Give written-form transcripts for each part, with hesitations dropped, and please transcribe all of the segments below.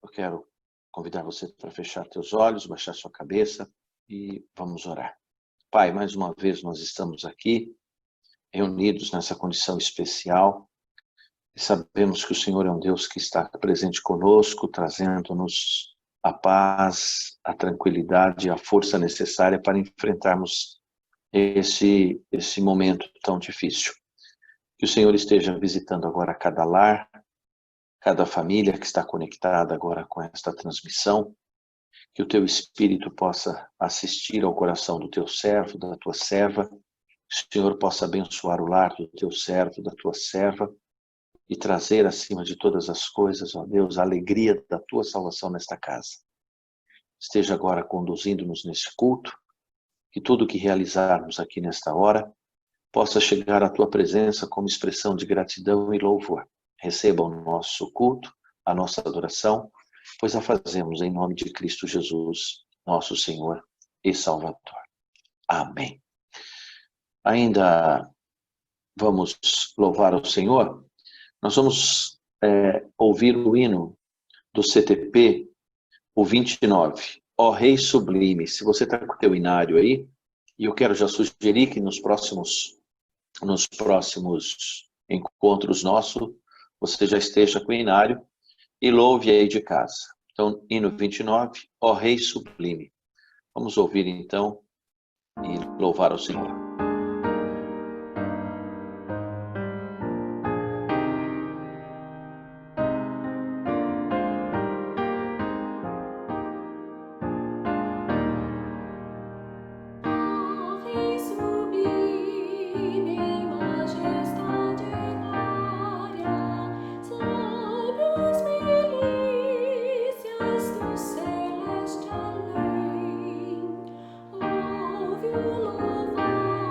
eu quero convidar você para fechar teus olhos, baixar sua cabeça e vamos orar. Pai, mais uma vez nós estamos aqui, reunidos nessa condição especial, e sabemos que o Senhor é um Deus que está presente conosco, trazendo-nos a paz, a tranquilidade, a força necessária para enfrentarmos esse momento tão difícil. Que o Senhor esteja visitando agora cada lar, cada família que está conectada agora com esta transmissão, que o teu Espírito possa assistir ao coração do teu servo, da tua serva, que o Senhor possa abençoar o lar do teu servo, da tua serva, e trazer acima de todas as coisas, ó Deus, a alegria da tua salvação nesta casa. Esteja agora conduzindo-nos nesse culto, que tudo o que realizarmos aqui nesta hora possa chegar à tua presença como expressão de gratidão e louvor. Receba o nosso culto, a nossa adoração, pois a fazemos em nome de Cristo Jesus, nosso Senhor e Salvador. Amém. Ainda vamos louvar o Senhor. Nós vamos ouvir o hino do CTP, o 29, Ó Rei Sublime. Se você está com o teu inário aí, e eu quero já sugerir que nos próximos encontros nossos, você já esteja com o inário e louve aí de casa. Então, hino 29, Ó Rei Sublime. Vamos ouvir então e louvar ao Senhor. Celestial reign, of you, Lord.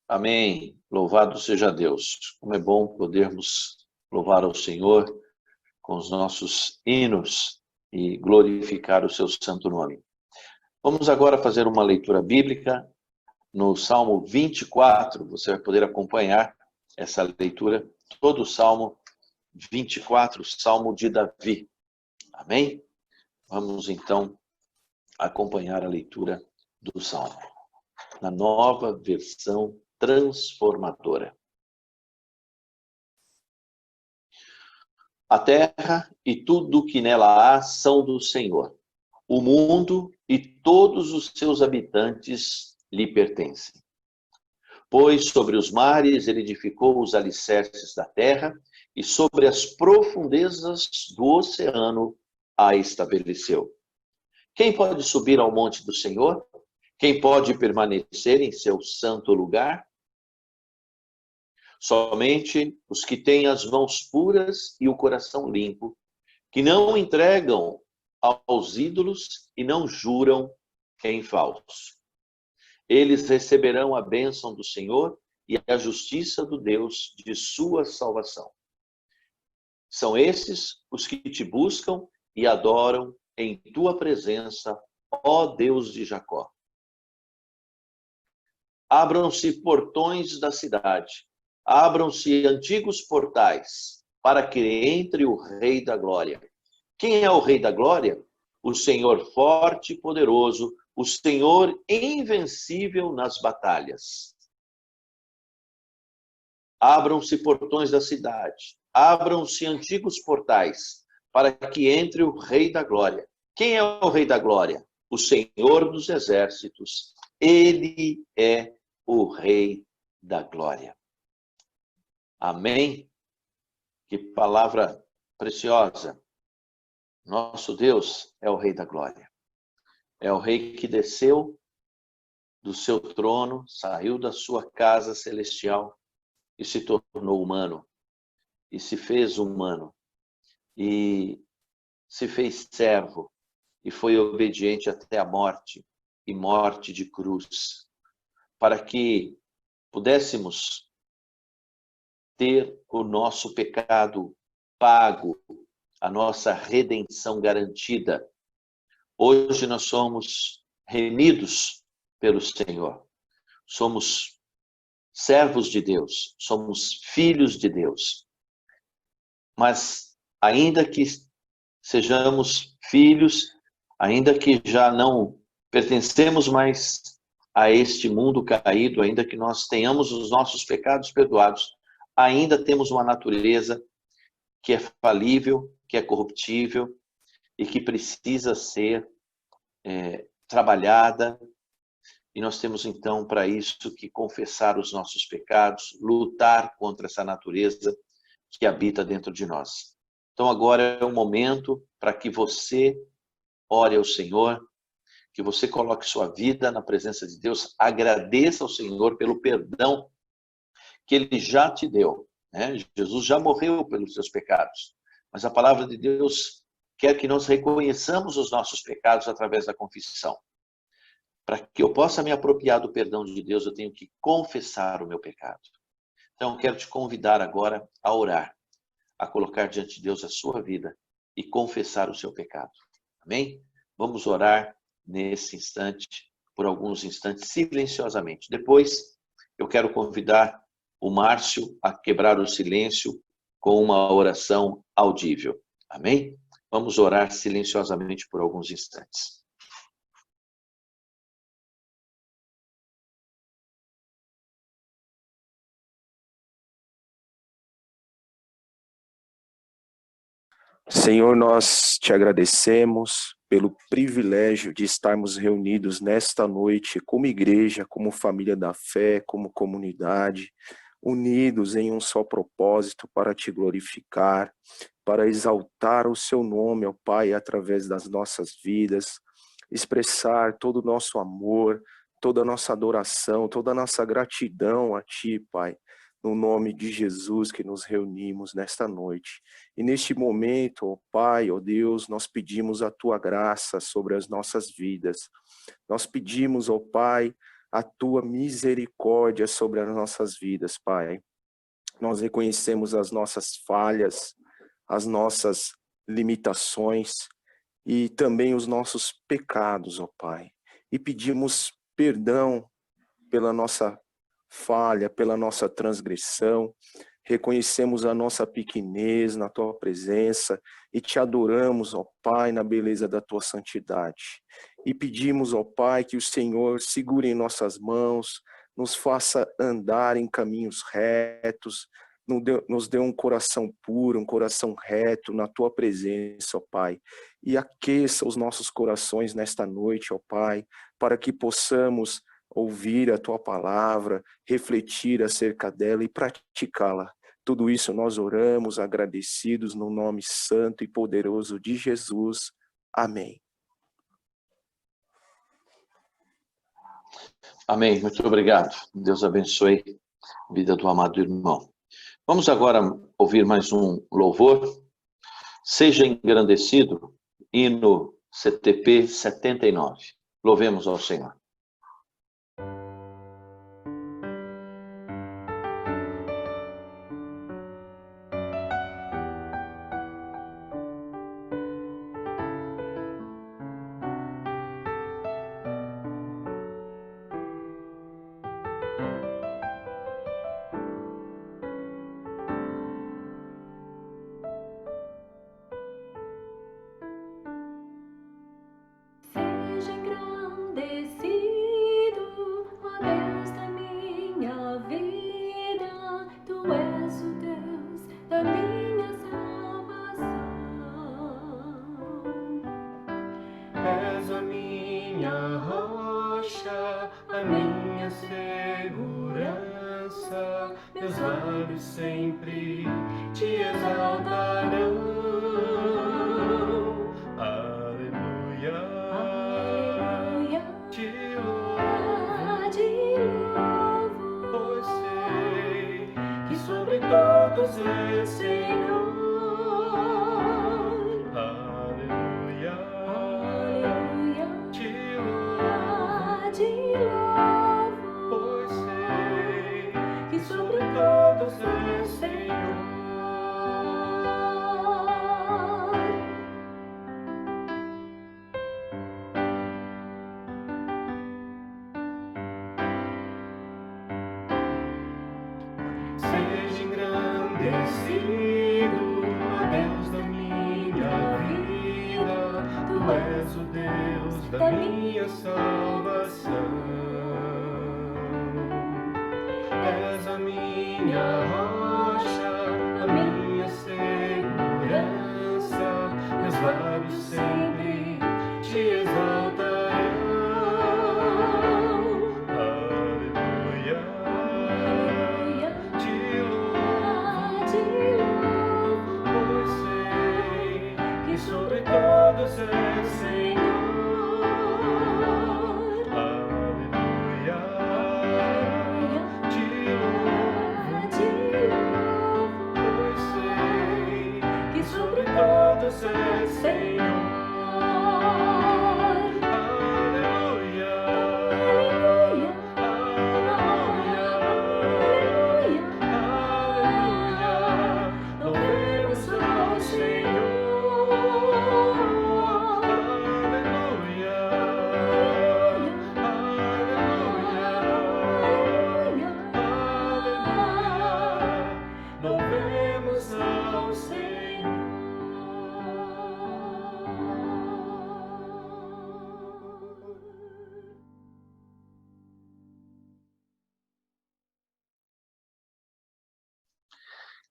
Amém. Louvado seja Deus. Como é bom podermos louvar ao Senhor com os nossos hinos e glorificar o seu santo nome. Vamos agora fazer uma leitura bíblica no Salmo 24. Você vai poder acompanhar essa leitura, todo o Salmo 24, Salmo de Davi. Amém? Vamos então acompanhar a leitura do Salmo, na nova versão transformadora. A terra e tudo o que nela há são do Senhor. O mundo e todos os seus habitantes lhe pertencem. Pois sobre os mares ele edificou os alicerces da terra e sobre as profundezas do oceano a estabeleceu. Quem pode subir ao monte do Senhor? Quem pode permanecer em seu santo lugar? Somente os que têm as mãos puras e o coração limpo, que não entregam aos ídolos e não juram em falso. Eles receberão a bênção do Senhor e a justiça do Deus de sua salvação. São esses os que te buscam e adoram em tua presença, ó Deus de Jacó. Abram-se portões da cidade, abram-se antigos portais, para que entre o Rei da Glória. Quem é o Rei da Glória? O Senhor forte e poderoso, o Senhor invencível nas batalhas. Abram-se portões da cidade, abram-se antigos portais, para que entre o Rei da Glória. Quem é o Rei da Glória? O Senhor dos Exércitos. Ele é o Rei da Glória. Amém? Que palavra preciosa. Nosso Deus é o Rei da Glória. É o Rei que desceu do seu trono, saiu da sua casa celestial e se tornou humano. E se fez humano. E se fez servo. E foi obediente até a morte. E morte de cruz. Para que pudéssemos ter o nosso pecado pago, a nossa redenção garantida. Hoje nós somos remidos pelo Senhor. Somos servos de Deus, somos filhos de Deus. Mas ainda que sejamos filhos, ainda que já não pertencemos mais a este mundo caído, ainda que nós tenhamos os nossos pecados perdoados, ainda temos uma natureza que é falível, que é corruptível e que precisa ser trabalhada. E nós temos então para isso que confessar os nossos pecados, lutar contra essa natureza que habita dentro de nós. Então agora é o momento para que você ore ao Senhor, que você coloque sua vida na presença de Deus, agradeça ao Senhor pelo perdão que Ele já te deu. Jesus já morreu pelos seus pecados, mas a palavra de Deus quer que nós reconheçamos os nossos pecados através da confissão. Para que eu possa me apropriar do perdão de Deus, eu tenho que confessar o meu pecado. Então, eu quero te convidar agora a orar, a colocar diante de Deus a sua vida e confessar o seu pecado. Amém? Vamos orar nesse instante, por alguns instantes, silenciosamente. Depois, eu quero convidar o Márcio a quebrar o silêncio com uma oração audível. Amém? Vamos orar silenciosamente por alguns instantes. Senhor, nós te agradecemos pelo privilégio de estarmos reunidos nesta noite como igreja, como família da fé, como comunidade, unidos em um só propósito para te glorificar, para exaltar o seu nome, ó Pai, através das nossas vidas, expressar todo o nosso amor, toda a nossa adoração, toda a nossa gratidão a Ti, Pai, no nome de Jesus que nos reunimos nesta noite. E neste momento, ó Pai, ó Deus, nós pedimos a Tua graça sobre as nossas vidas. Nós pedimos, ó Pai, a tua misericórdia sobre as nossas vidas, Pai. Nós reconhecemos as nossas falhas, as nossas limitações e também os nossos pecados, ó Pai. E pedimos perdão pela nossa falha, pela nossa transgressão. Reconhecemos a nossa pequenez na tua presença e te adoramos, ó Pai, na beleza da tua santidade. E pedimos, ó Pai, que o Senhor segure em nossas mãos, nos faça andar em caminhos retos, nos dê um coração puro, um coração reto na tua presença, ó Pai. E aqueça os nossos corações nesta noite, ó Pai, para que possamos ouvir a tua palavra, refletir acerca dela e praticá-la. Tudo isso nós oramos agradecidos no nome santo e poderoso de Jesus. Amém. Amém. Muito obrigado. Deus abençoe a vida do amado irmão. Vamos agora ouvir mais um louvor. Seja engrandecido, hino CTP 79. Louvemos ao Senhor. A minha segurança, meus lábios sempre te exaltarão. Aleluia, aleluia, te louvo, pois sei que sobre todos és Senhor. Aleluia, aleluia, te louvo, pois sei que sobre todos és Senhor. Seja engrandecido, ó Deus da minha vida, tu és o Deus da minha salvação. És a minha rocha, a minha segurança, meus lábios sempre te exaltarão. Aleluia, te louvo, pois sei que sobre todos és Senhor. Aleluia, te louvo, pois sei que sobre todos és Senhor. Aleluia, aleluia, aleluia, aleluia, louvemos ao Senhor. Aleluia, aleluia, aleluia, louvemos ao Senhor.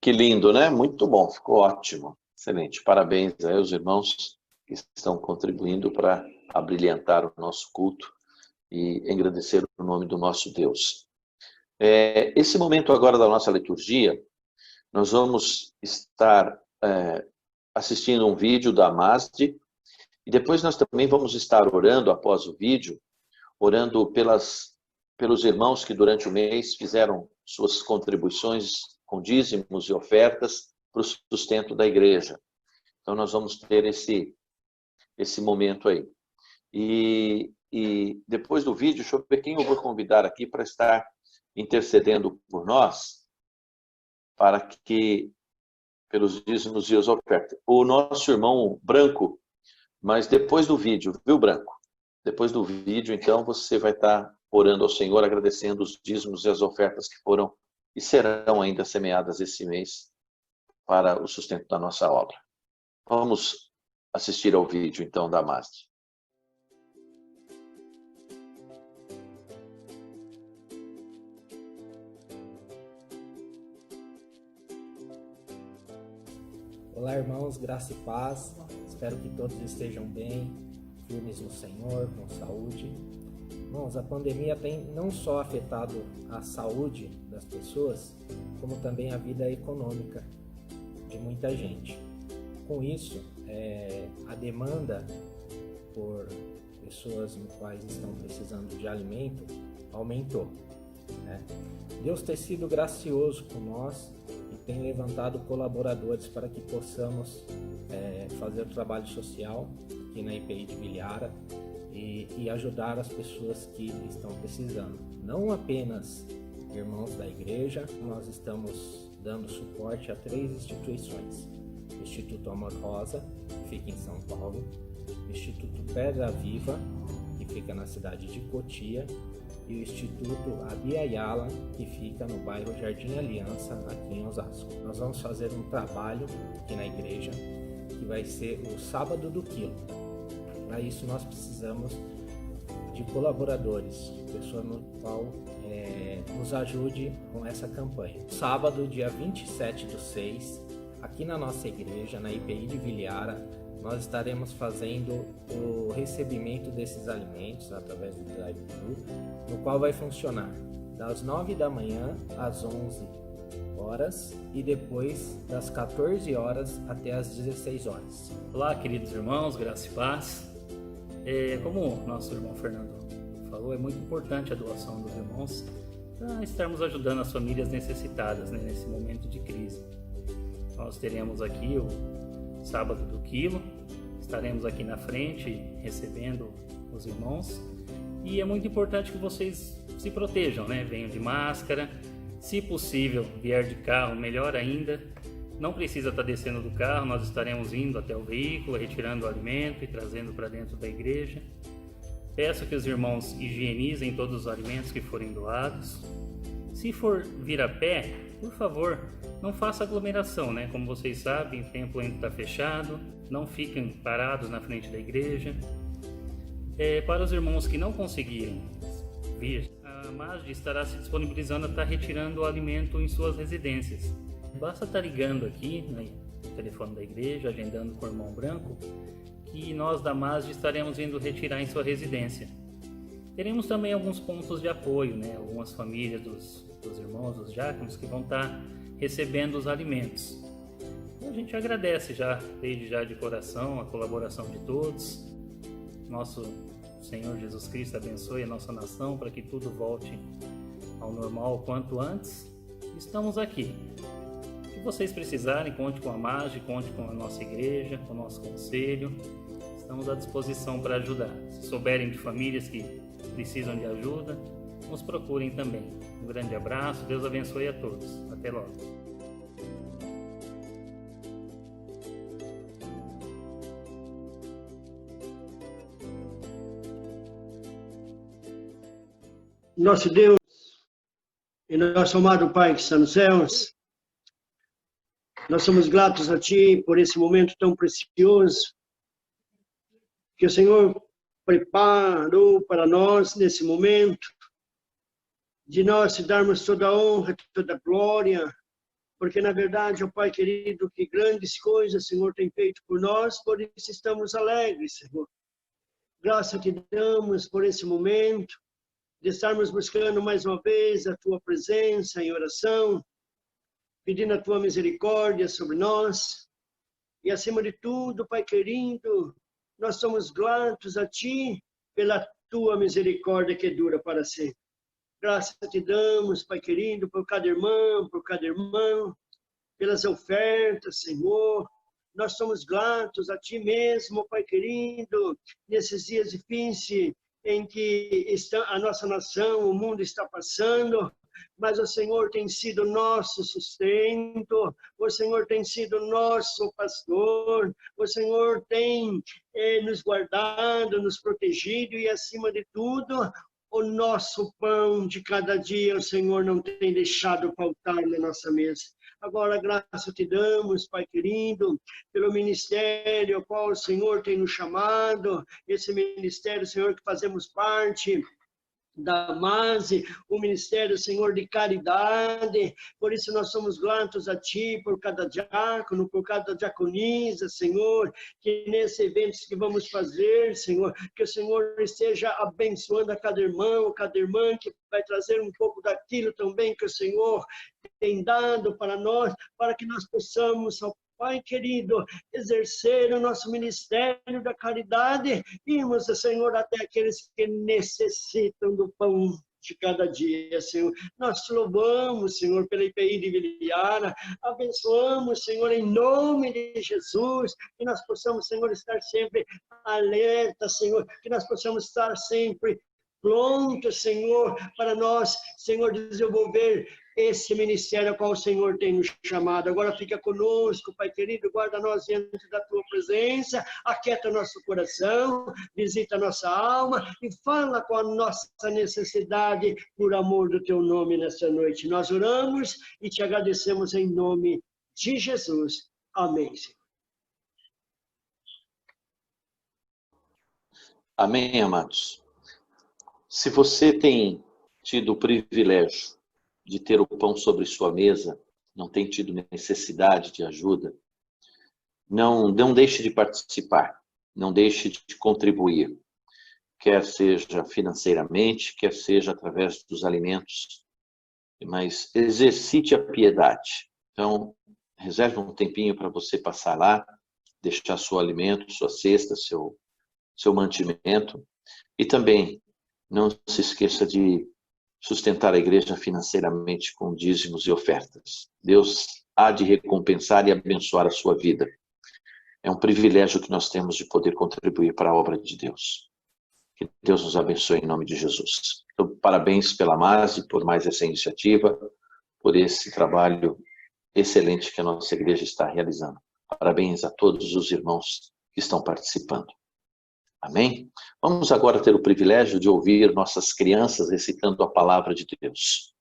Que lindo, né? Muito bom, ficou ótimo. Excelente. Parabéns aí aos irmãos que estão contribuindo para abrilhantar o nosso culto e engrandecer o nome do nosso Deus. Esse momento agora da nossa liturgia, nós vamos estar assistindo um vídeo da Masde e depois nós também vamos estar orando após o vídeo, orando pelos irmãos que durante o mês fizeram suas contribuições com dízimos e ofertas para o sustento da igreja. Então nós vamos ter esse momento aí. E E depois do vídeo, deixa eu ver quem eu vou convidar aqui para estar intercedendo por nós, para que, pelos dízimos e as ofertas. O nosso irmão Branco, mas depois do vídeo, viu, Branco? Depois do vídeo, então, você vai estar orando ao Senhor, agradecendo os dízimos e as ofertas que foram e serão ainda semeadas esse mês para o sustento da nossa obra. Vamos assistir ao vídeo, então, da Masde. Olá, irmãos, graça e paz. Espero que todos estejam bem, firmes no Senhor, com saúde. Irmãos, a pandemia tem não só afetado a saúde das pessoas, como também a vida econômica de muita gente. Com isso, a demanda por pessoas no quais estão precisando de alimento aumentou, né? Deus tem sido gracioso com nós e tem levantado colaboradores para que possamos fazer o trabalho social aqui na IPI de Vilhara e ajudar as pessoas que estão precisando. Não apenas irmãos da igreja, nós estamos dando suporte a 3 instituições. O Instituto Amor Rosa, que fica em São Paulo, o Instituto Pedra Viva, que fica na cidade de Cotia, e o Instituto Abiayala, que fica no bairro Jardim Aliança, aqui em Osasco. Nós vamos fazer um trabalho aqui na igreja, que vai ser o Sábado do Quilo. Para isso nós precisamos de colaboradores, pessoa no qual nos ajude com essa campanha. Sábado, dia 27/6, aqui na nossa igreja, na IPI de Vilhara, nós estaremos fazendo o recebimento desses alimentos através do drive-thru, no qual vai funcionar das 9 da manhã às 11 horas e depois das 14 horas até as 16 horas. Olá, queridos irmãos, graça e paz. Como o nosso irmão Fernando falou, é muito importante a doação dos irmãos para estarmos ajudando as famílias necessitadas, né, nesse momento de crise. Nós teremos aqui o Sábado do Quilo, estaremos aqui na frente recebendo os irmãos e é muito importante que vocês se protejam, né? Venham de máscara, se possível vier de carro, melhor ainda. Não precisa estar descendo do carro, nós estaremos indo até o veículo, retirando o alimento e trazendo para dentro da igreja. Peço que os irmãos higienizem todos os alimentos que forem doados. Se for vir a pé, por favor, não faça aglomeração, né? Como vocês sabem, o templo ainda está fechado, não fiquem parados na frente da igreja. Para os irmãos que não conseguirem vir, a Masde estará se disponibilizando a estar retirando o alimento em suas residências. Basta estar ligando aqui no telefone da igreja, agendando com o irmão Branco, que nós da Masde estaremos indo retirar em sua residência. Teremos também alguns pontos de apoio, né? Algumas famílias dos irmãos, dos diáconos, que vão estar recebendo os alimentos. A gente agradece desde já de coração a colaboração de todos. Nosso Senhor Jesus Cristo abençoe a nossa nação para que tudo volte ao normal o quanto antes. Estamos aqui. Se vocês precisarem, conte com a Masde, conte com a nossa igreja, com o nosso conselho. Estamos à disposição para ajudar. Se souberem de famílias que precisam de ajuda, nos procurem também. Um grande abraço, Deus abençoe a todos. Até logo. Nosso Deus e nosso amado Pai que está nos céus, nós somos gratos a Ti por esse momento tão precioso que o Senhor preparou para nós nesse momento, de nós te darmos toda a honra, toda a glória, porque na verdade, ó Pai querido, que grandes coisas o Senhor tem feito por nós, por isso estamos alegres, Senhor. Graça te damos por esse momento, de estarmos buscando mais uma vez a Tua presença em oração, pedindo a Tua misericórdia sobre nós, e acima de tudo, Pai querido, nós somos gratos a Ti pela Tua misericórdia que dura para sempre. Graças te damos, Pai querido, por cada irmão, por cada irmão, pelas ofertas, Senhor. Nós somos gratos a Ti mesmo, Pai querido, nesses dias difíceis em que a nossa nação, o mundo está passando, mas o Senhor tem sido nosso sustento, o Senhor tem sido nosso pastor, o Senhor tem nos guardado, nos protegido e, acima de tudo, o nosso pão de cada dia, o Senhor não tem deixado faltar na nossa mesa. Agora, graça te damos, Pai querido, pelo ministério ao qual o Senhor tem nos chamado, esse ministério, Senhor, que fazemos parte da MASE, o Ministério, Senhor, de Caridade. Por isso nós somos gratos a Ti, por cada diácono, por cada diaconisa, Senhor, que nesses eventos que vamos fazer, Senhor, que o Senhor esteja abençoando a cada irmão, cada irmã, que vai trazer um pouco daquilo também que o Senhor tem dado para nós, para que nós possamos, ó Pai querido, exercer o nosso ministério da caridade, irmos, Senhor, até aqueles que necessitam do pão de cada dia, Senhor. Nós te louvamos, Senhor, pela IPI de Viliara, abençoamos, Senhor, em nome de Jesus, que nós possamos, Senhor, estar sempre alerta, Senhor, que nós possamos estar sempre prontos, Senhor, para nós, Senhor, desenvolver esse ministério ao qual o Senhor tem nos chamado. Agora fica conosco, Pai querido, guarda nós diante da Tua presença, aquieta nosso coração, visita nossa alma e fala com a nossa necessidade por amor do Teu nome nessa noite. Nós oramos e te agradecemos em nome de Jesus. Amém, Senhor. Amém, amados. Se você tem tido o privilégio de ter o pão sobre sua mesa, não tem tido necessidade de ajuda, não deixe de participar, não deixe de contribuir, quer seja financeiramente, quer seja através dos alimentos, mas exercite a piedade. Então, reserve um tempinho para você passar lá, deixar seu alimento, sua cesta, seu mantimento, e também não se esqueça de sustentar a igreja financeiramente com dízimos e ofertas. Deus há de recompensar e abençoar a sua vida. É um privilégio que nós temos de poder contribuir para a obra de Deus. Que Deus nos abençoe em nome de Jesus. Então, parabéns pela MASE, por mais essa iniciativa, por esse trabalho excelente que a nossa igreja está realizando. Parabéns a todos os irmãos que estão participando. Amém? Vamos agora ter o privilégio de ouvir nossas crianças recitando a palavra de Deus.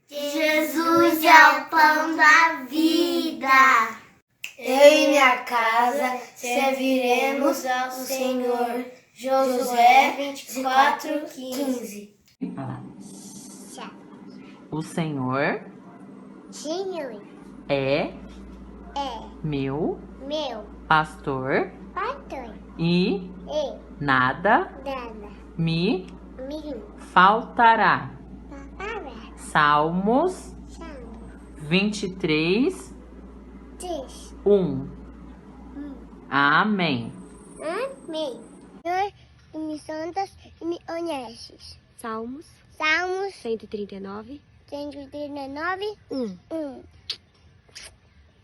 Jesus é o pão da vida. Eu e minha casa serviremos ao Senhor. Josué 24:15. O Senhor é meu pastor e nada me faltará. Salmos 23, 1. Amém. Senhor, me santas e me honestes. Salmos 139, 1.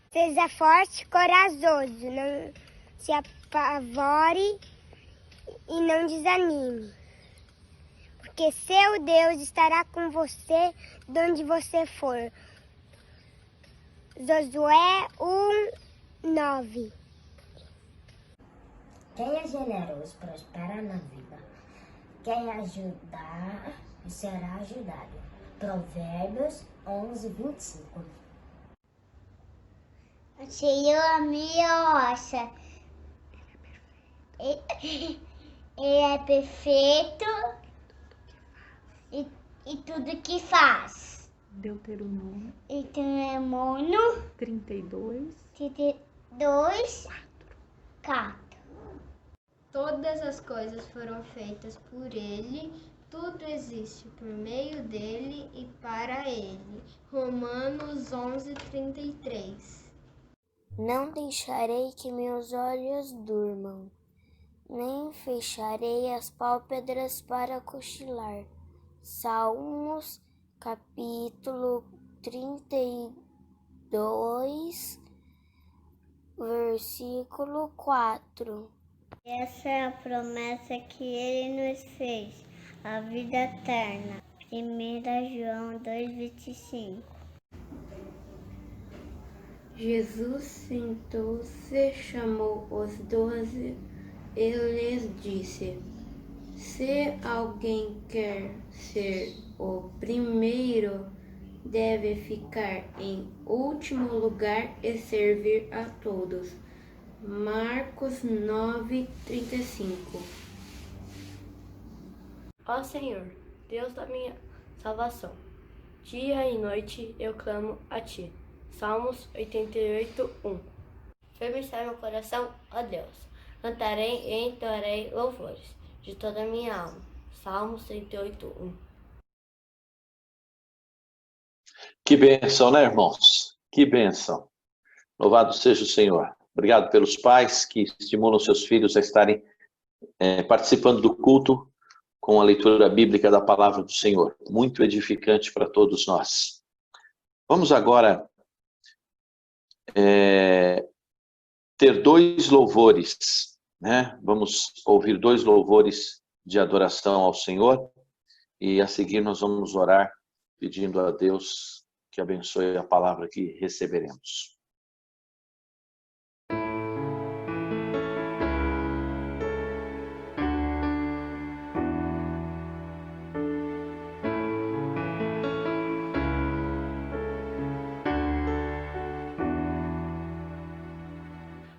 Seja forte e corajoso, não se apavore e não desanime. Porque seu Deus estará com você de onde você for. Josué 1:9. Quem é generoso prospera na vida. Quem ajudar será ajudado. Provérbios 11:25. O Senhor é minha rocha. Ele é perfeito e tudo que faz. Deuteronômio 32, 4. Todas as coisas foram feitas por ele, tudo existe por meio dele e para ele. Romanos 11:33. Não deixarei que meus olhos durmam, nem fecharei as pálpebras para cochilar. Salmos, capítulo 32, versículo 4. Essa é a promessa que ele nos fez, a vida eterna. 1 João 2,25. Jesus sentou-se, chamou os 12 e lhes disse: Se alguém quer ser o primeiro, deve ficar em último lugar e servir a todos. Marcos 9:35. Ó Senhor, Deus da minha salvação, dia e noite eu clamo a Ti. Salmos 88:1. Firme está meu coração, ó Deus, cantarei e entoarei louvores de toda a minha alma. Salmos 108:1. Que bênção, né, irmãos? Que bênção. Louvado seja o Senhor. Obrigado pelos pais que estimulam seus filhos a estarem participando do culto com a leitura bíblica da palavra do Senhor. Muito edificante para todos nós. Vamos agora ter 2 louvores, né? Vamos ouvir 2 louvores de adoração ao Senhor e a seguir nós vamos orar pedindo a Deus que abençoe a palavra que receberemos.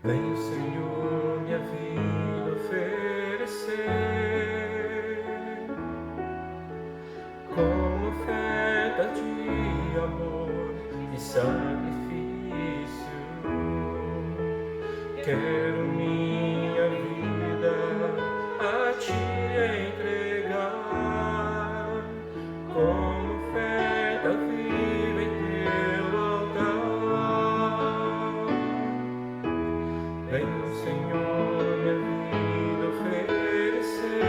Venho, Senhor, minha vida oferecer como oferta de amor e sacrifício. Quero minha vida a Ti entregar como oferta viva em Teu altar. Venho, Senhor, minha vida oferecer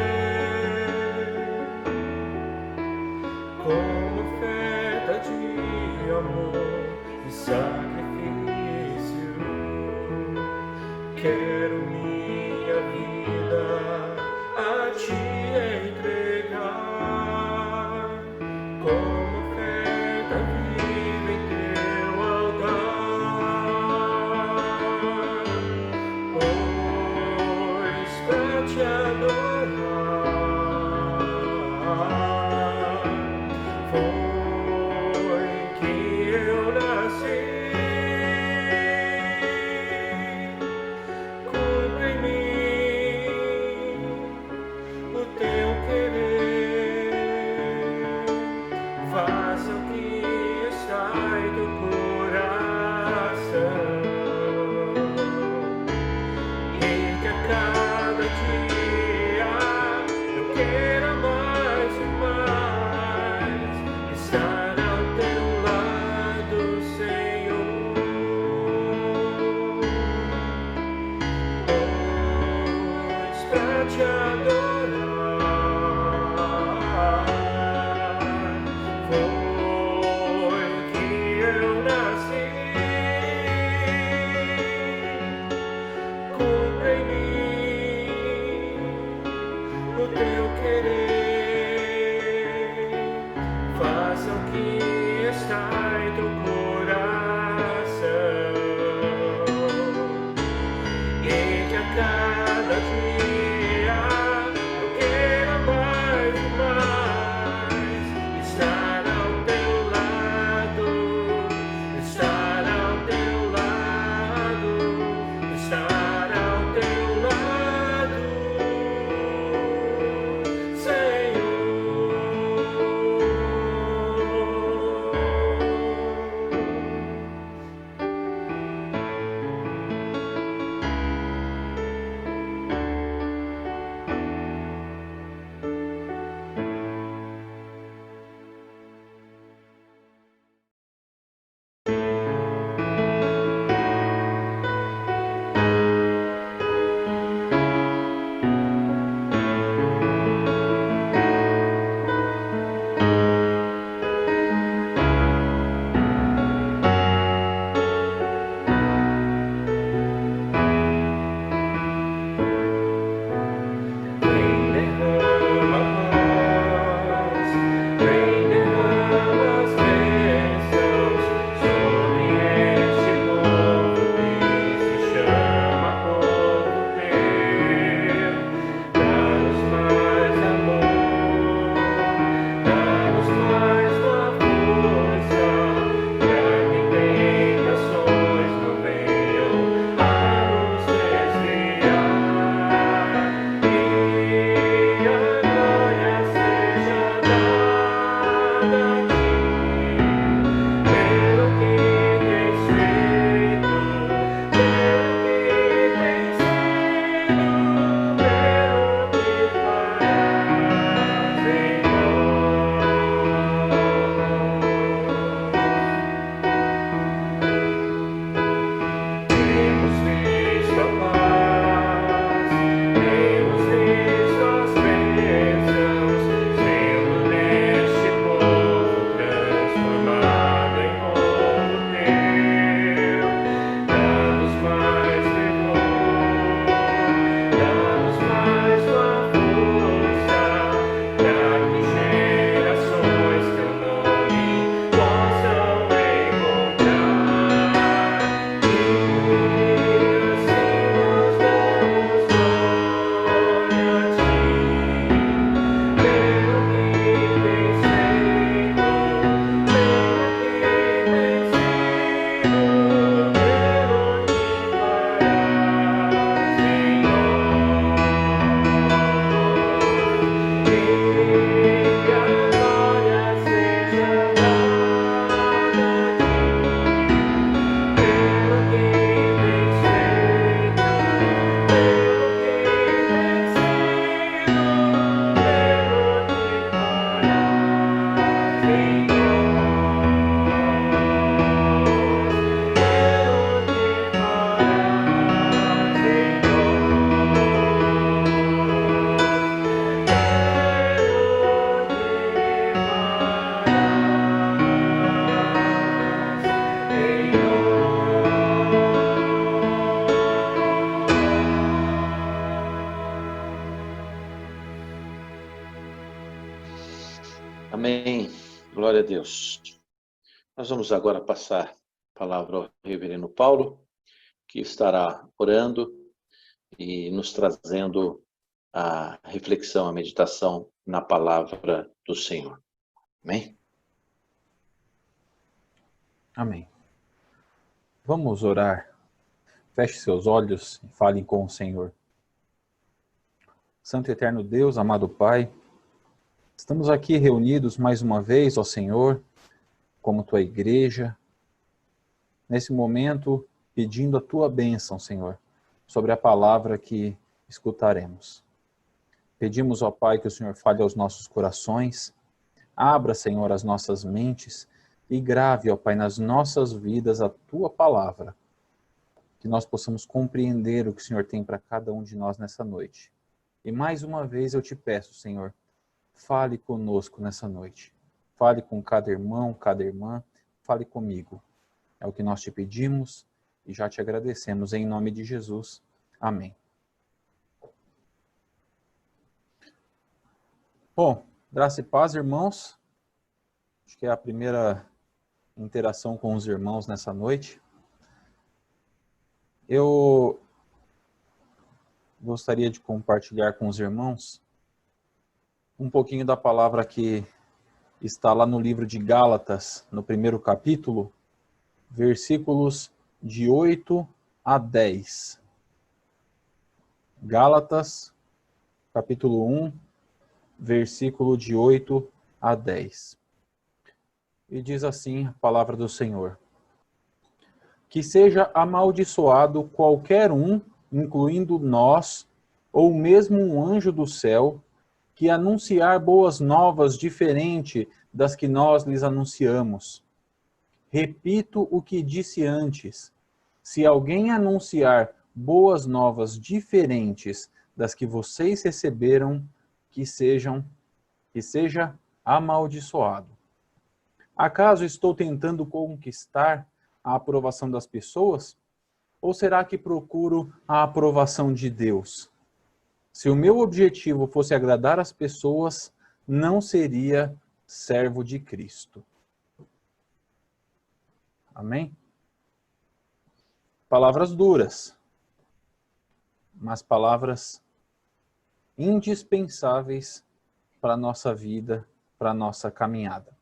como oferta de amor e sacrifício. Quero minha vida a Ti entregar como oferta viva em Teu altar. Pois pra Te adorar foi que eu nasci. Cumpra em mim o Teu querer, faça o que está em Teu coração. E que a cada dia eu queira mais e mais estar ao Teu lado, Senhor. Pois pra Te adorar foi Deus. Nós vamos agora passar a palavra ao reverendo Paulo, que estará orando e nos trazendo a reflexão, a meditação na palavra do Senhor. Amém? Amém. Vamos orar. Feche seus olhos e fale com o Senhor. Santo e eterno Deus, amado Pai, estamos aqui reunidos mais uma vez, ó Senhor, como tua igreja, nesse momento pedindo a tua bênção, Senhor, sobre a palavra que escutaremos. Pedimos, ó Pai, que o Senhor fale aos nossos corações, abra, Senhor, as nossas mentes e grave, ó Pai, nas nossas vidas a tua palavra, que nós possamos compreender o que o Senhor tem para cada um de nós nessa noite. E mais uma vez eu te peço, Senhor, fale conosco nessa noite. Fale com cada irmão, cada irmã, fale comigo. É o que nós te pedimos e já te agradecemos em nome de Jesus. Amém. Bom, graça e paz, irmãos. Acho que é a primeira interação com os irmãos nessa noite. Eu gostaria de compartilhar com os irmãos um pouquinho da palavra que está lá no livro de Gálatas, no primeiro capítulo, versículos de 8 a 10. Gálatas, capítulo 1, versículo de 8 a 10. E diz assim a palavra do Senhor: que seja amaldiçoado qualquer um, incluindo nós, ou mesmo um anjo do céu, que anunciar boas novas diferente das que nós lhes anunciamos. Repito o que disse antes: se alguém anunciar boas novas diferentes das que vocês receberam, que seja amaldiçoado. Acaso estou tentando conquistar a aprovação das pessoas? Ou será que procuro a aprovação de Deus? Se o meu objetivo fosse agradar as pessoas, não seria servo de Cristo. Amém? Palavras duras, mas palavras indispensáveis para a nossa vida, para a nossa caminhada.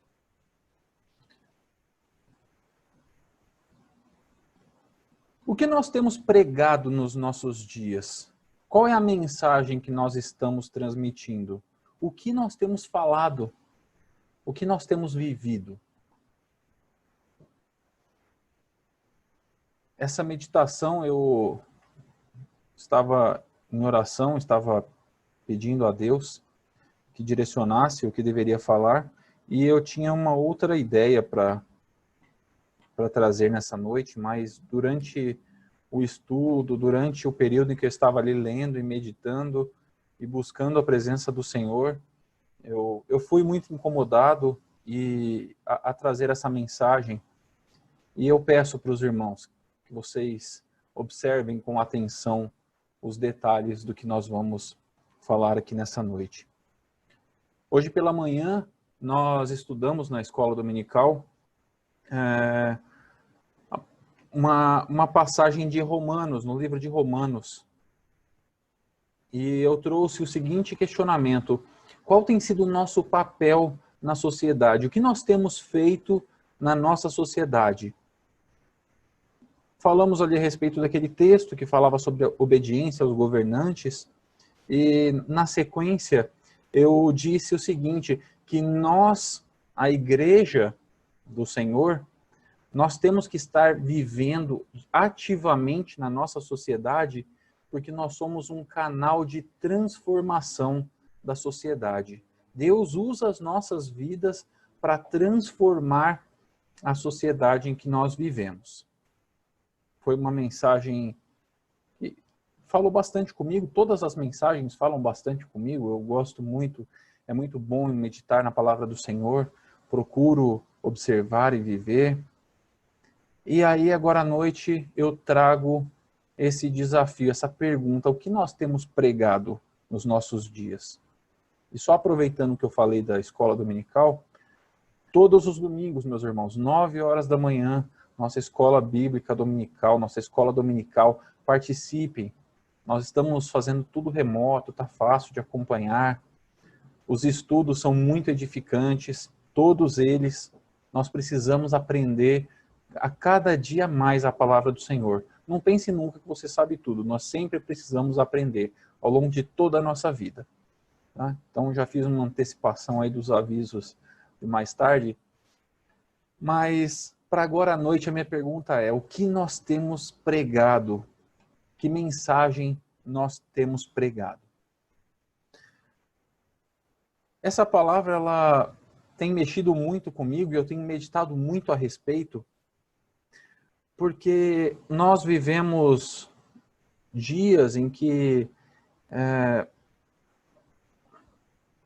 O que nós temos pregado nos nossos dias? Qual é a mensagem que nós estamos transmitindo? O que nós temos falado? O que nós temos vivido? Essa meditação, eu estava em oração, estava pedindo a Deus que direcionasse o que deveria falar, e eu tinha uma outra ideia para trazer nessa noite, mas durante o estudo, durante o período em que eu estava ali lendo e meditando e buscando a presença do Senhor, eu fui muito incomodado a trazer essa mensagem. E eu peço para os irmãos que vocês observem com atenção os detalhes do que nós vamos falar aqui nessa noite. Hoje pela manhã, nós estudamos na escola dominical uma passagem de Romanos, no livro de Romanos. E eu trouxe o seguinte questionamento: qual tem sido o nosso papel na sociedade? O que nós temos feito na nossa sociedade? Falamos ali a respeito daquele texto que falava sobre a obediência aos governantes, e na sequência eu disse o seguinte, que nós, a igreja do Senhor, nós temos que estar vivendo ativamente na nossa sociedade, porque nós somos um canal de transformação da sociedade. Deus usa as nossas vidas para transformar a sociedade em que nós vivemos. Foi uma mensagem que falou bastante comigo, todas as mensagens falam bastante comigo, eu gosto muito, é muito bom meditar na palavra do Senhor, procuro observar e viver. E aí, agora à noite, eu trago esse desafio, essa pergunta: o que nós temos pregado nos nossos dias? E só aproveitando que eu falei da escola dominical, Todos os domingos, meus irmãos, 9 horas da manhã, nossa escola bíblica dominical, nossa escola dominical, participem. Nós estamos fazendo tudo remoto, está fácil de acompanhar. Os estudos são muito edificantes, todos eles. Nós precisamos aprender a cada dia mais a palavra do Senhor. Não pense nunca que você sabe tudo, nós sempre precisamos aprender ao longo de toda a nossa vida. Tá? Então já fiz uma antecipação aí dos avisos de mais tarde. Mas para agora à noite a minha pergunta é: o que nós temos pregado? Que mensagem nós temos pregado? Essa palavra ela tem mexido muito comigo e eu tenho meditado muito a respeito, porque nós vivemos dias em que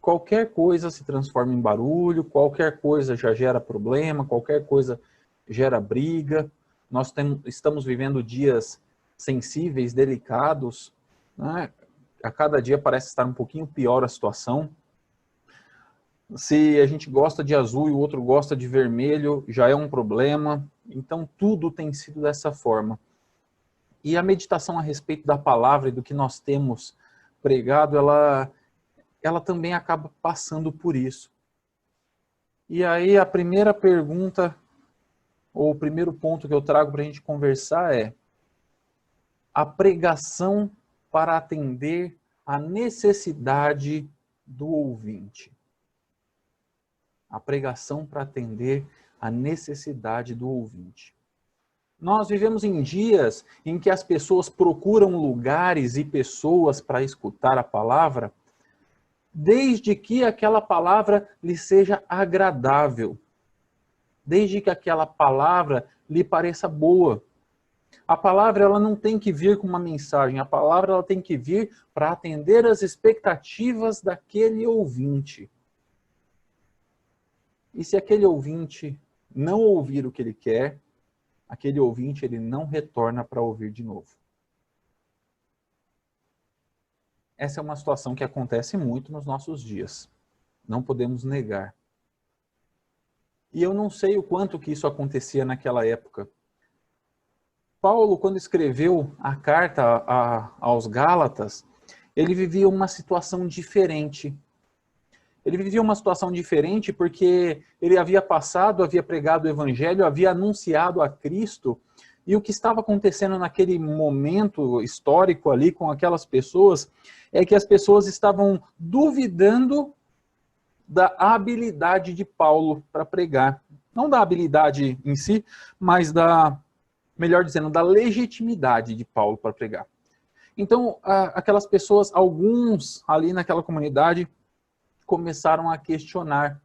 qualquer coisa se transforma em barulho, qualquer coisa já gera problema, qualquer coisa gera briga. Nós estamos vivendo dias sensíveis, delicados, né? A cada dia parece estar um pouquinho pior a situação. Se a gente gosta de azul e o outro gosta de vermelho, já é um problema. Então, tudo tem sido dessa forma. E a meditação a respeito da palavra e do que nós temos pregado, ela também acaba passando por isso. E aí, a primeira pergunta, ou o primeiro ponto que eu trago para a gente conversar é: a pregação para atender a necessidade do ouvinte. A pregação para atender a necessidade do ouvinte. Nós vivemos em dias em que as pessoas procuram lugares e pessoas para escutar a palavra, desde que aquela palavra lhe seja agradável, desde que aquela palavra lhe pareça boa. A palavra ela não tem que vir com uma mensagem, a palavra ela tem que vir para atender as expectativas daquele ouvinte. E se aquele ouvinte não ouvir o que ele quer, aquele ouvinte ele não retorna para ouvir de novo. Essa é uma situação que acontece muito nos nossos dias. Não podemos negar. E eu não sei o quanto que isso acontecia naquela época. Paulo, quando escreveu a carta aos Gálatas, ele vivia uma situação diferente. Ele vivia uma situação diferente porque ele havia pregado o evangelho, havia anunciado a Cristo, e o que estava acontecendo naquele momento histórico ali com aquelas pessoas é que as pessoas estavam duvidando da habilidade de Paulo para pregar. Não da habilidade em si, mas melhor dizendo, da legitimidade de Paulo para pregar. Então, aquelas pessoas, alguns ali naquela comunidade, começaram a questionar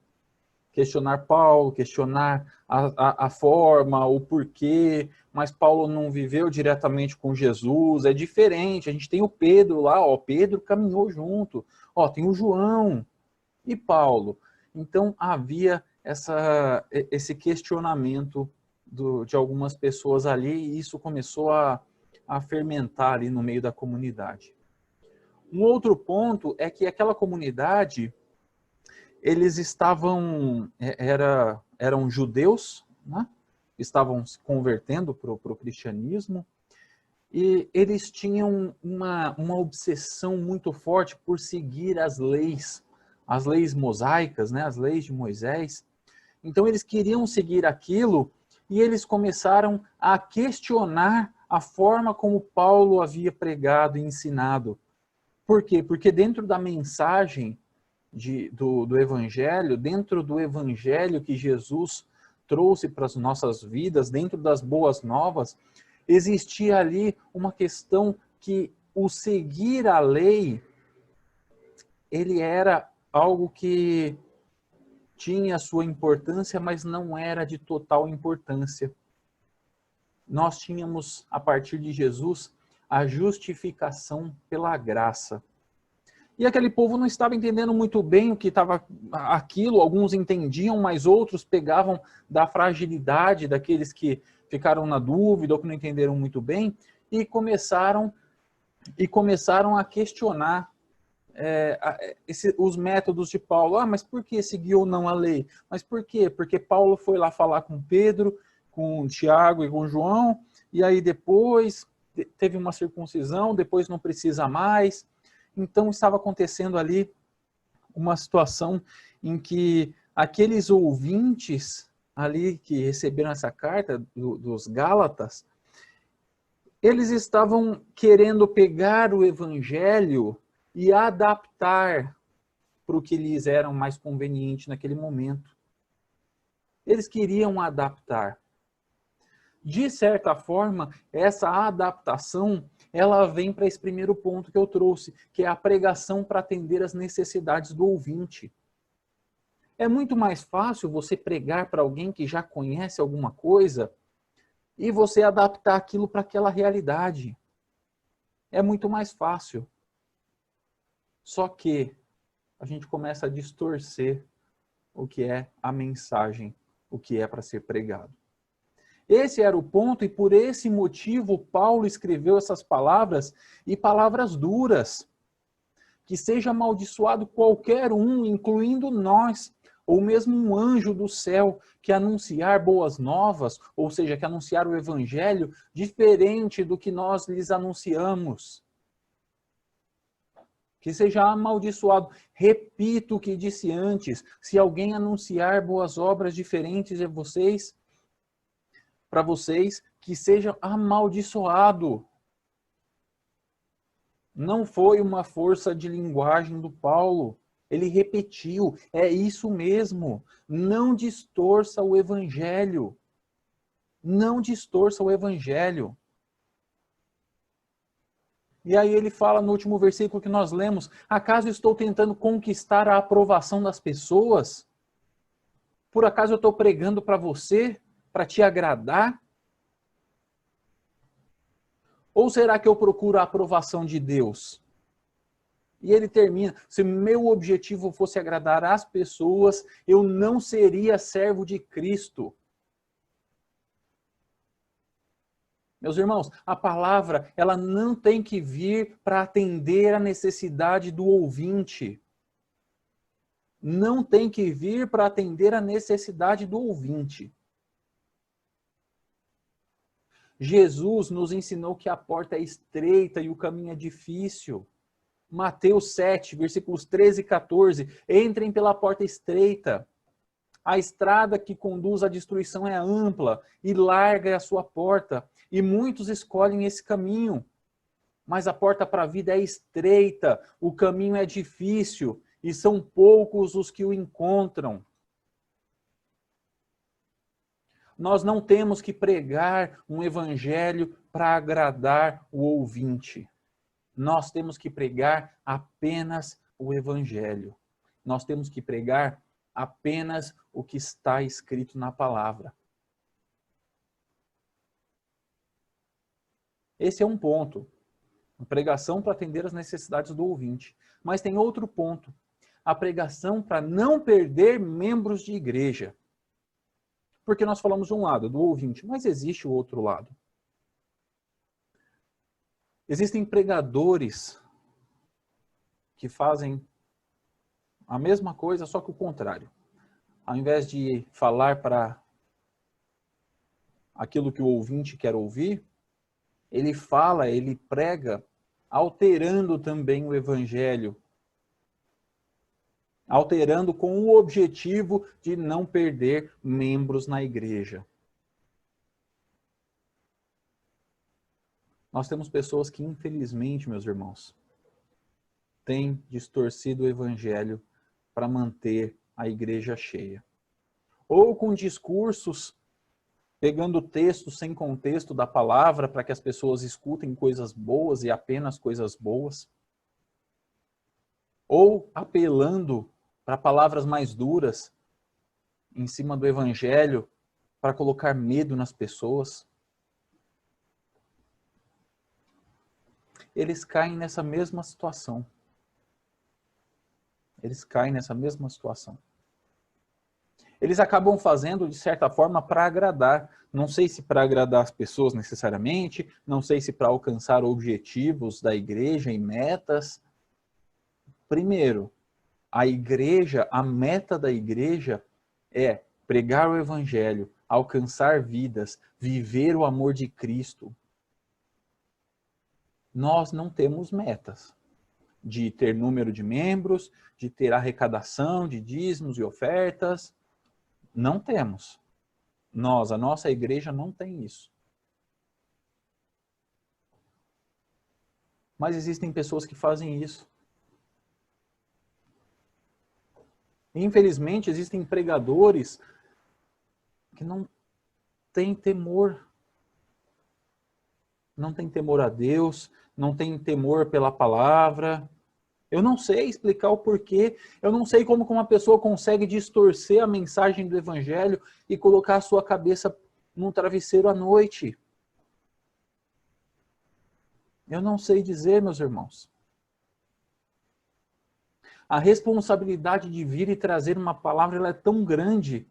Paulo, questionar a forma, o porquê, mas Paulo não viveu diretamente com Jesus, é diferente, a gente tem o Pedro lá, Pedro caminhou junto, tem o João e Paulo. Então havia esse questionamento de algumas pessoas ali, e isso começou a fermentar ali no meio da comunidade. Um outro ponto é que aquela comunidade, eles eram judeus, né? Estavam se convertendo para o cristianismo, e eles tinham uma obsessão muito forte por seguir as leis mosaicas, né? As leis de Moisés. Então eles queriam seguir aquilo, e eles começaram a questionar a forma como Paulo havia pregado e ensinado. Por quê? Porque dentro da mensagem do Evangelho, dentro do Evangelho que Jesus trouxe para as nossas vidas, dentro das boas novas, existia ali uma questão que o seguir a lei, ele era algo que tinha sua importância, mas não era de total importância. Nós tínhamos, a partir de Jesus, a justificação pela graça. E aquele povo não estava entendendo muito bem o que estava aquilo, alguns entendiam, mas outros pegavam da fragilidade daqueles que ficaram na dúvida ou que não entenderam muito bem, e começaram a questionar os métodos de Paulo. Mas por que seguiu ou não a lei? Mas por quê? Porque Paulo foi lá falar com Pedro, com Tiago e com João, e aí depois teve uma circuncisão, depois não precisa mais. Então estava acontecendo ali uma situação em que aqueles ouvintes ali que receberam essa carta dos Gálatas, eles estavam querendo pegar o evangelho e adaptar para o que lhes era mais conveniente naquele momento. Eles queriam adaptar. De certa forma, essa adaptação, ela vem para esse primeiro ponto que eu trouxe, que é a pregação para atender as necessidades do ouvinte. É muito mais fácil você pregar para alguém que já conhece alguma coisa e você adaptar aquilo para aquela realidade. É muito mais fácil. Só que a gente começa a distorcer o que é a mensagem, o que é para ser pregado. Esse era o ponto e por esse motivo Paulo escreveu essas palavras e palavras duras. Que seja amaldiçoado qualquer um, incluindo nós, ou mesmo um anjo do céu, que anunciar boas novas, ou seja, que anunciar o evangelho diferente do que nós lhes anunciamos. Que seja amaldiçoado. Repito o que disse antes, se alguém anunciar boas obras diferentes de vocês, para vocês, que seja amaldiçoado. Não foi uma força de linguagem do Paulo. Ele repetiu, é isso mesmo. Não distorça o evangelho. Não distorça o evangelho. E aí ele fala no último versículo que nós lemos, acaso estou tentando conquistar a aprovação das pessoas? Por acaso eu estou pregando para você, para te agradar? Ou será que eu procuro a aprovação de Deus? E ele termina, se meu objetivo fosse agradar as pessoas, eu não seria servo de Cristo. Meus irmãos, a palavra, ela não tem que vir para atender a necessidade do ouvinte. Não tem que vir para atender a necessidade do ouvinte. Jesus nos ensinou que a porta é estreita e o caminho é difícil. Mateus 7, versículos 13 e 14. Entrem pela porta estreita. A estrada que conduz à destruição é ampla e larga é a sua porta. E muitos escolhem esse caminho. Mas a porta para a vida é estreita, o caminho é difícil e são poucos os que o encontram. Nós não temos que pregar um evangelho para agradar o ouvinte. Nós temos que pregar apenas o evangelho. Nós temos que pregar apenas o que está escrito na palavra. Esse é um ponto. A pregação para atender as necessidades do ouvinte. Mas tem outro ponto. A pregação para não perder membros de igreja. Porque nós falamos de um lado, do ouvinte, mas existe o outro lado. Existem pregadores que fazem a mesma coisa, só que o contrário. Ao invés de falar para aquilo que o ouvinte quer ouvir, ele fala, ele prega, alterando também o evangelho. Alterando com o objetivo de não perder membros na igreja. Nós temos pessoas que, infelizmente, meus irmãos, têm distorcido o evangelho para manter a igreja cheia. Ou com discursos, pegando textos sem contexto da palavra para que as pessoas escutem coisas boas e apenas coisas boas. Ou apelando para palavras mais duras em cima do evangelho para colocar medo nas pessoas. Eles caem nessa mesma situação. Eles caem nessa mesma situação. Eles acabam fazendo, de certa forma, para agradar. Não sei se para agradar as pessoas necessariamente, não sei se para alcançar objetivos da igreja e metas. primeiro, a igreja, a meta da igreja é pregar o evangelho, alcançar vidas, viver o amor de Cristo. Nós não temos metas de ter número de membros, de ter arrecadação de dízimos e ofertas. Não temos. A nossa igreja não tem isso. Mas existem pessoas que fazem isso. Infelizmente, existem pregadores que não têm temor. Não têm temor a Deus, não têm temor pela palavra. Eu não sei explicar o porquê. Eu não sei como uma pessoa consegue distorcer a mensagem do evangelho e colocar a sua cabeça num travesseiro à noite. Eu não sei dizer, meus irmãos. A responsabilidade de vir e trazer uma palavra, ela é tão grande.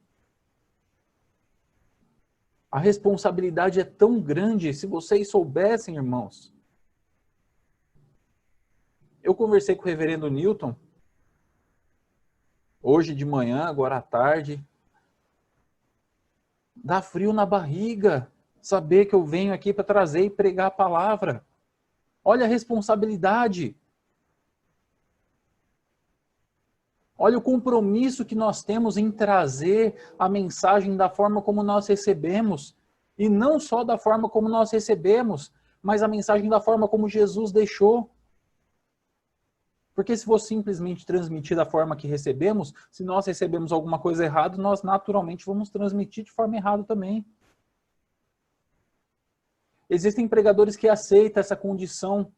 A responsabilidade é tão grande, se vocês soubessem, irmãos. Eu conversei com o reverendo Newton, hoje de manhã, agora à tarde. Dá frio na barriga, saber que eu venho aqui para trazer e pregar a palavra. Olha a responsabilidade. Olha o compromisso que nós temos em trazer a mensagem da forma como nós recebemos. E não só da forma como nós recebemos, mas a mensagem da forma como Jesus deixou. Porque se for simplesmente transmitir da forma que recebemos, se nós recebemos alguma coisa errada, nós naturalmente vamos transmitir de forma errada também. Existem pregadores que aceitam essa condição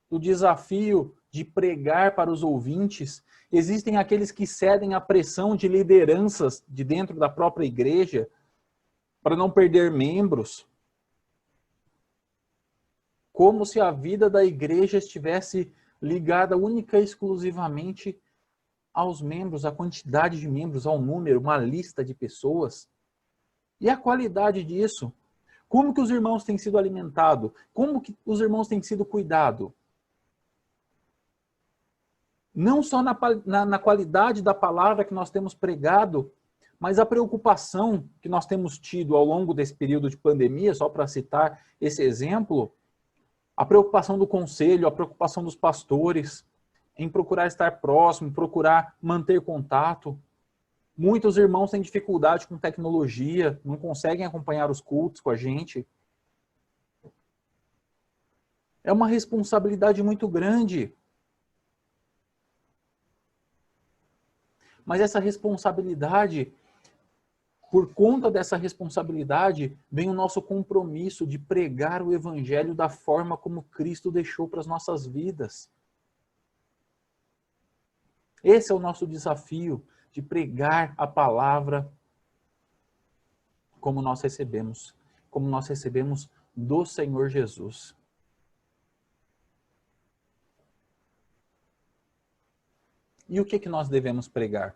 do desafio de pregar para os ouvintes. Existem aqueles que cedem à pressão de lideranças de dentro da própria igreja para não perder membros. Como se a vida da igreja estivesse ligada única e exclusivamente aos membros, à quantidade de membros, ao número, uma lista de pessoas. E a qualidade disso? Como que os irmãos têm sido alimentados? Como que os irmãos têm sido cuidados? Não só na qualidade da palavra que nós temos pregado, mas a preocupação que nós temos tido ao longo desse período de pandemia, só para citar esse exemplo, a preocupação do conselho, a preocupação dos pastores, em procurar estar próximo, procurar manter contato. Muitos irmãos têm dificuldade com tecnologia, não conseguem acompanhar os cultos com a gente. É uma responsabilidade muito grande. Mas essa responsabilidade, por conta dessa responsabilidade, vem o nosso compromisso de pregar o evangelho da forma como Cristo deixou para as nossas vidas. Esse é o nosso desafio, de pregar a palavra como nós recebemos do Senhor Jesus. E o que nós devemos pregar?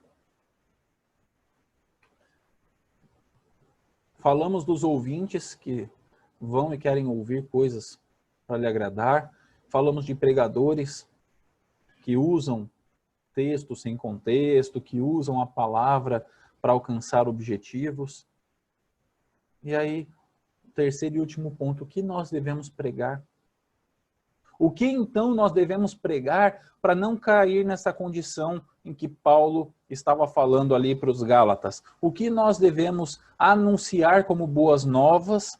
Falamos dos ouvintes que vão e querem ouvir coisas para lhe agradar. Falamos de pregadores que usam texto sem contexto, que usam a palavra para alcançar objetivos. E aí, terceiro e último ponto, o que nós devemos pregar? O que então nós devemos pregar para não cair nessa condição em que Paulo estava falando ali para os Gálatas? O que nós devemos anunciar como boas novas,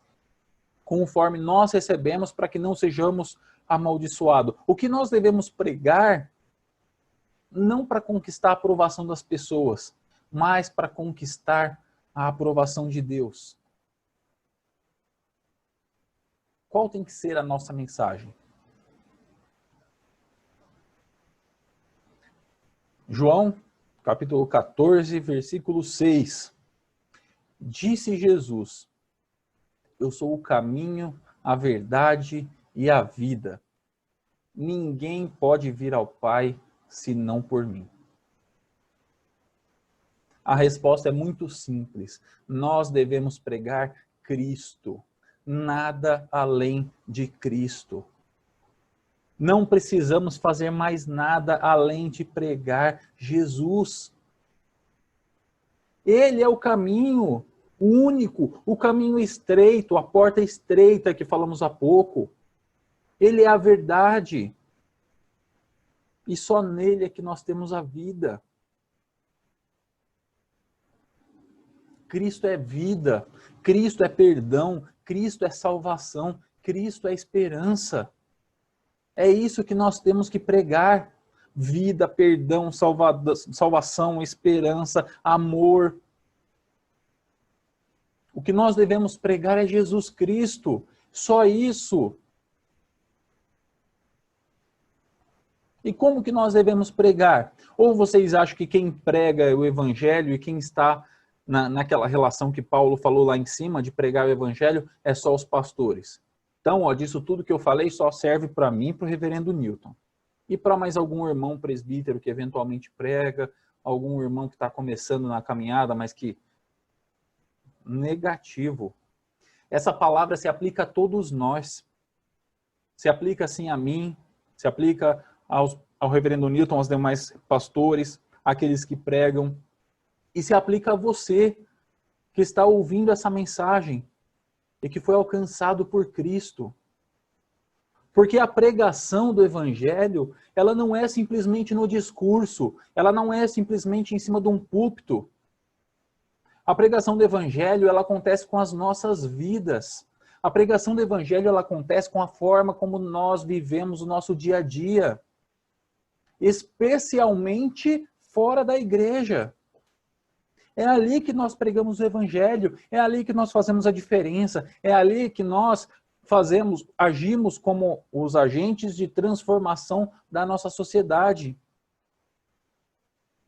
conforme nós recebemos, para que não sejamos amaldiçoados? O que nós devemos pregar não para conquistar a aprovação das pessoas, mas para conquistar a aprovação de Deus? Qual tem que ser a nossa mensagem? João, capítulo 14, versículo 6. Disse Jesus: eu sou o caminho, a verdade e a vida. Ninguém pode vir ao Pai senão por mim. A resposta é muito simples. Nós devemos pregar Cristo. Nada além de Cristo. Não precisamos fazer mais nada além de pregar Jesus. Ele é o caminho único, o caminho estreito, a porta estreita que falamos há pouco. Ele é a verdade. E só nele é que nós temos a vida. Cristo é vida, Cristo é perdão, Cristo é salvação, Cristo é esperança. É isso que nós temos que pregar. Vida, perdão, salvação, esperança, amor. O que nós devemos pregar é Jesus Cristo. Só isso. E como que nós devemos pregar? Ou vocês acham que quem prega é o Evangelho e quem está naquela relação que Paulo falou lá em cima de pregar o Evangelho é só os pastores? Então, disso tudo que eu falei só serve para mim e para o reverendo Newton. E para mais algum irmão presbítero que eventualmente prega, algum irmão que está começando na caminhada, mas que... Negativo. Essa palavra se aplica a todos nós. Se aplica assim a mim, se aplica ao reverendo Newton, aos demais pastores, aqueles que pregam. E se aplica a você que está ouvindo essa mensagem e que foi alcançado por Cristo. Porque a pregação do Evangelho, ela não é simplesmente no discurso, ela não é simplesmente em cima de um púlpito. A pregação do Evangelho, ela acontece com as nossas vidas. A pregação do Evangelho, ela acontece com a forma como nós vivemos o nosso dia a dia. Especialmente fora da igreja. É ali que nós pregamos o Evangelho, é ali que nós fazemos a diferença, é ali que nós agimos como os agentes de transformação da nossa sociedade.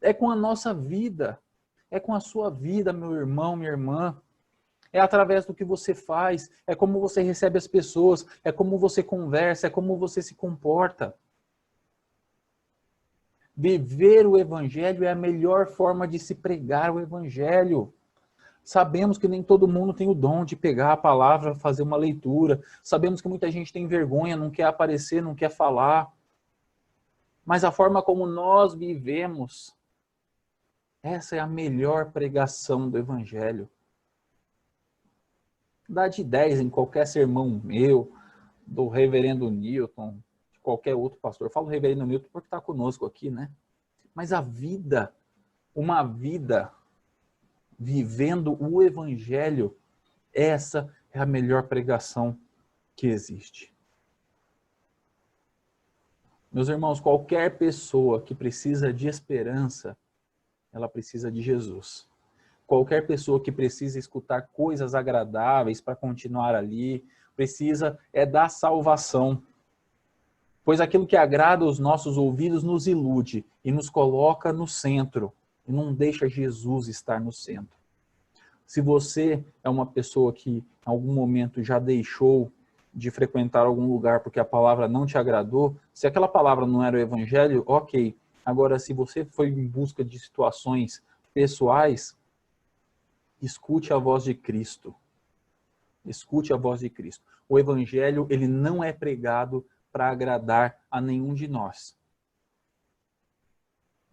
É com a nossa vida, é com a sua vida, meu irmão, minha irmã. É através do que você faz, é como você recebe as pessoas, é como você conversa, é como você se comporta. Viver o Evangelho é a melhor forma de se pregar o Evangelho. Sabemos que nem todo mundo tem o dom de pegar a palavra, fazer uma leitura. Sabemos que muita gente tem vergonha, não quer aparecer, não quer falar. Mas a forma como nós vivemos, essa é a melhor pregação do Evangelho. Dá de 10 em qualquer sermão meu, do reverendo Newton, de qualquer outro pastor. Eu falo reverendo Newton porque está conosco aqui, né? Mas a vida, uma vida vivendo o Evangelho, essa é a melhor pregação que existe. Meus irmãos, qualquer pessoa que precisa de esperança, ela precisa de Jesus. Qualquer pessoa que precisa escutar coisas agradáveis para continuar ali, precisa da salvação. Pois aquilo que agrada os nossos ouvidos nos ilude e nos coloca no centro. E não deixa Jesus estar no centro. Se você é uma pessoa que em algum momento já deixou de frequentar algum lugar porque a palavra não te agradou, se aquela palavra não era o Evangelho, ok. Agora, se você foi em busca de situações pessoais, escute a voz de Cristo. Escute a voz de Cristo. O Evangelho, ele não é pregado para agradar a nenhum de nós.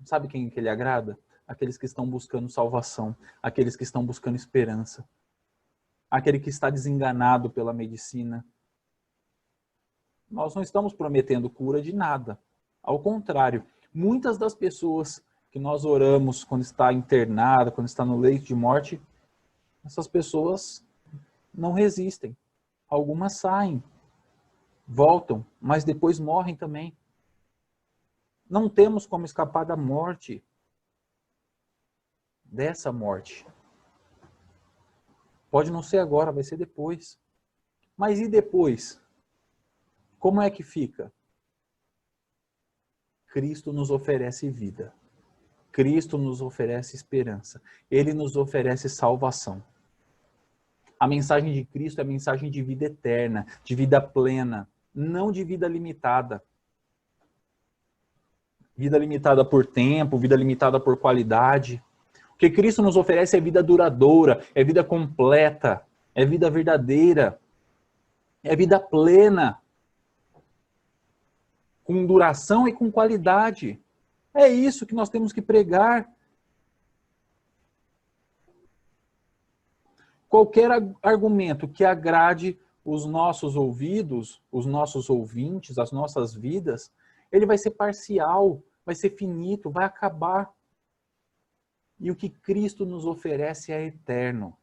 Sabe quem que ele agrada? Aqueles que estão buscando salvação, aqueles que estão buscando esperança, aquele que está desenganado pela medicina. Nós não estamos prometendo cura de nada. Ao contrário, muitas das pessoas que nós oramos quando está internada, quando está no leito de morte, essas pessoas não resistem. Algumas saem, voltam, mas depois morrem também. Não temos como escapar da morte. Dessa morte. Pode não ser agora, vai ser depois. Mas e depois? Como é que fica? Cristo nos oferece vida. Cristo nos oferece esperança. Ele nos oferece salvação. A mensagem de Cristo é a mensagem de vida eterna, de vida plena, não de vida limitada. Vida limitada por tempo, vida limitada por qualidade. O que Cristo nos oferece é vida duradoura, é vida completa, é vida verdadeira, é vida plena. com duração e com qualidade. É isso que nós temos que pregar. Qualquer argumento que agrade os nossos ouvidos, os nossos ouvintes, as nossas vidas, ele vai ser parcial, vai ser finito, vai acabar. E o que Cristo nos oferece é eterno.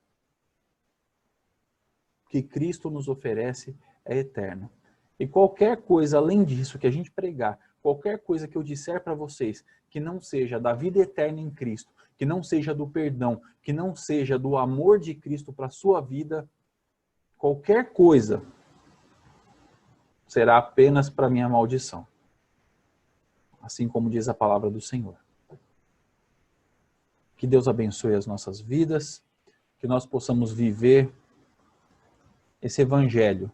O que Cristo nos oferece é eterno. E qualquer coisa além disso que a gente pregar, qualquer coisa que eu disser para vocês que não seja da vida eterna em Cristo, que não seja do perdão, que não seja do amor de Cristo para a sua vida, qualquer coisa será apenas para minha maldição. Assim como diz a palavra do Senhor. Que Deus abençoe as nossas vidas, que nós possamos viver esse evangelho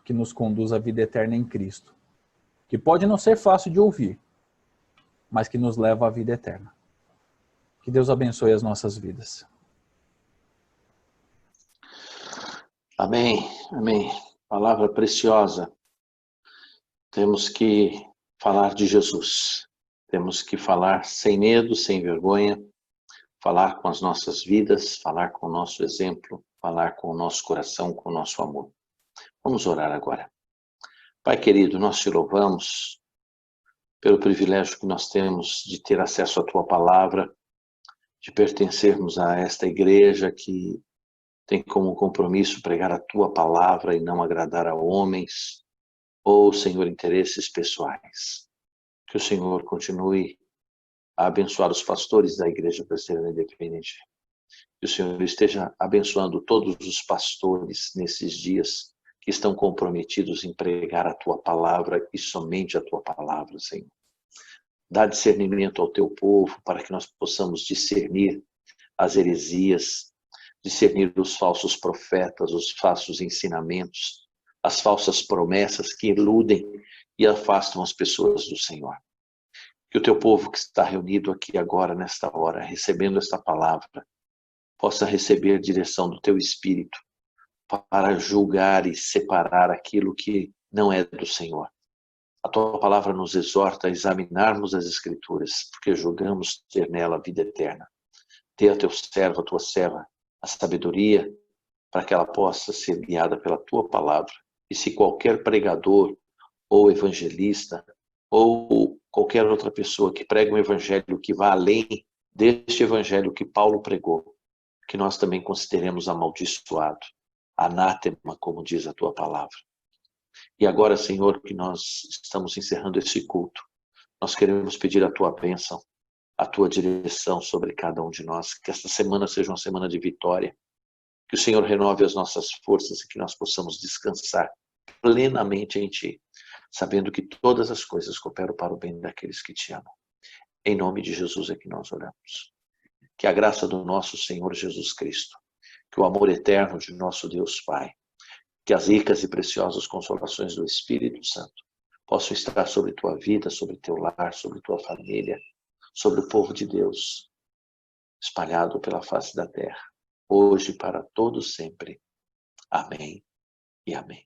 que nos conduz à vida eterna em Cristo. Que pode não ser fácil de ouvir, mas que nos leva à vida eterna. Que Deus abençoe as nossas vidas. Amém, amém. Palavra preciosa. Temos que falar de Jesus. Temos que falar sem medo, sem vergonha, falar com as nossas vidas, falar com o nosso exemplo, falar com o nosso coração, com o nosso amor. Vamos orar agora. Pai querido, nós te louvamos pelo privilégio que nós temos de ter acesso à tua palavra, de pertencermos a esta igreja que tem como compromisso pregar a tua palavra e não agradar a homens ou, Senhor, interesses pessoais. Que o Senhor continue a abençoar os pastores da Igreja Presbiteriana Independente. Que o Senhor esteja abençoando todos os pastores nesses dias que estão comprometidos em pregar a tua palavra e somente a tua palavra, Senhor. Dá discernimento ao teu povo para que nós possamos discernir as heresias, discernir os falsos profetas, os falsos ensinamentos, as falsas promessas que iludem e afastam as pessoas do Senhor. Que o teu povo que está reunido aqui agora, nesta hora, recebendo esta palavra, possa receber direção do teu Espírito para julgar e separar aquilo que não é do Senhor. A tua palavra nos exorta a examinarmos as Escrituras, porque julgamos ter nela a vida eterna. Dê a teu servo, a tua serva, a sabedoria para que ela possa ser guiada pela tua palavra. E se qualquer pregador ou evangelista ou qualquer outra pessoa que prega um evangelho que vá além deste evangelho que Paulo pregou, que nós também consideremos amaldiçoado, anátema, como diz a tua palavra. E agora, Senhor, que nós estamos encerrando esse culto, nós queremos pedir a tua bênção, a tua direção sobre cada um de nós, que esta semana seja uma semana de vitória, que o Senhor renove as nossas forças e que nós possamos descansar plenamente em ti, sabendo que todas as coisas cooperam para o bem daqueles que te amam. Em nome de Jesus é que nós oramos. Que a graça do nosso Senhor Jesus Cristo, que o amor eterno de nosso Deus Pai, que as ricas e preciosas consolações do Espírito Santo possam estar sobre tua vida, sobre teu lar, sobre tua família, sobre o povo de Deus, espalhado pela face da terra, hoje e para todos sempre. Amém e amém.